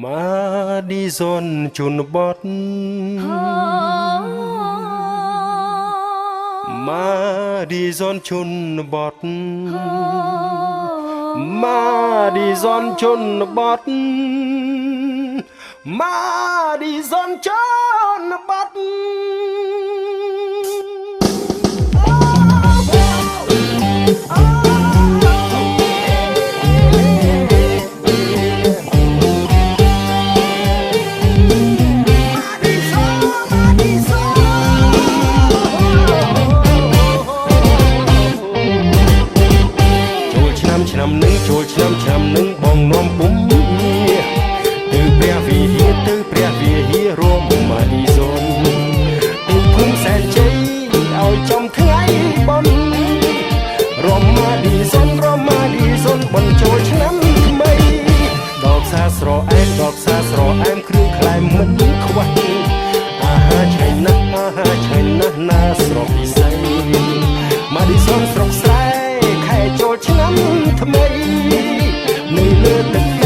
มาดีซอนชนบทมาดีซอนชนบทมาดีซอนชนบทมาดีซอนชนบทឆ្នាំនឹងចូលឆ្នាំនឹងបងនាំពុំទៅព្រះវិហារទៅព្រះវិហាររួមមកឌីសុនទៅភូមិសែនជ័យឲ្យចំថ្ងៃបុណ្យរួមមកឌីសុនបញ្ចូលឆ្នាំថ្មីដកសាស្រែអែមគ្រឿងក្លែមមិនខ្វះអាហារឆ្ងាញ់ណាស់ណាស្រស់ពិសេសមកឌីសុនស្រុកស្រែខែចូលឆ្នាំថ្មីនៅលើទឹក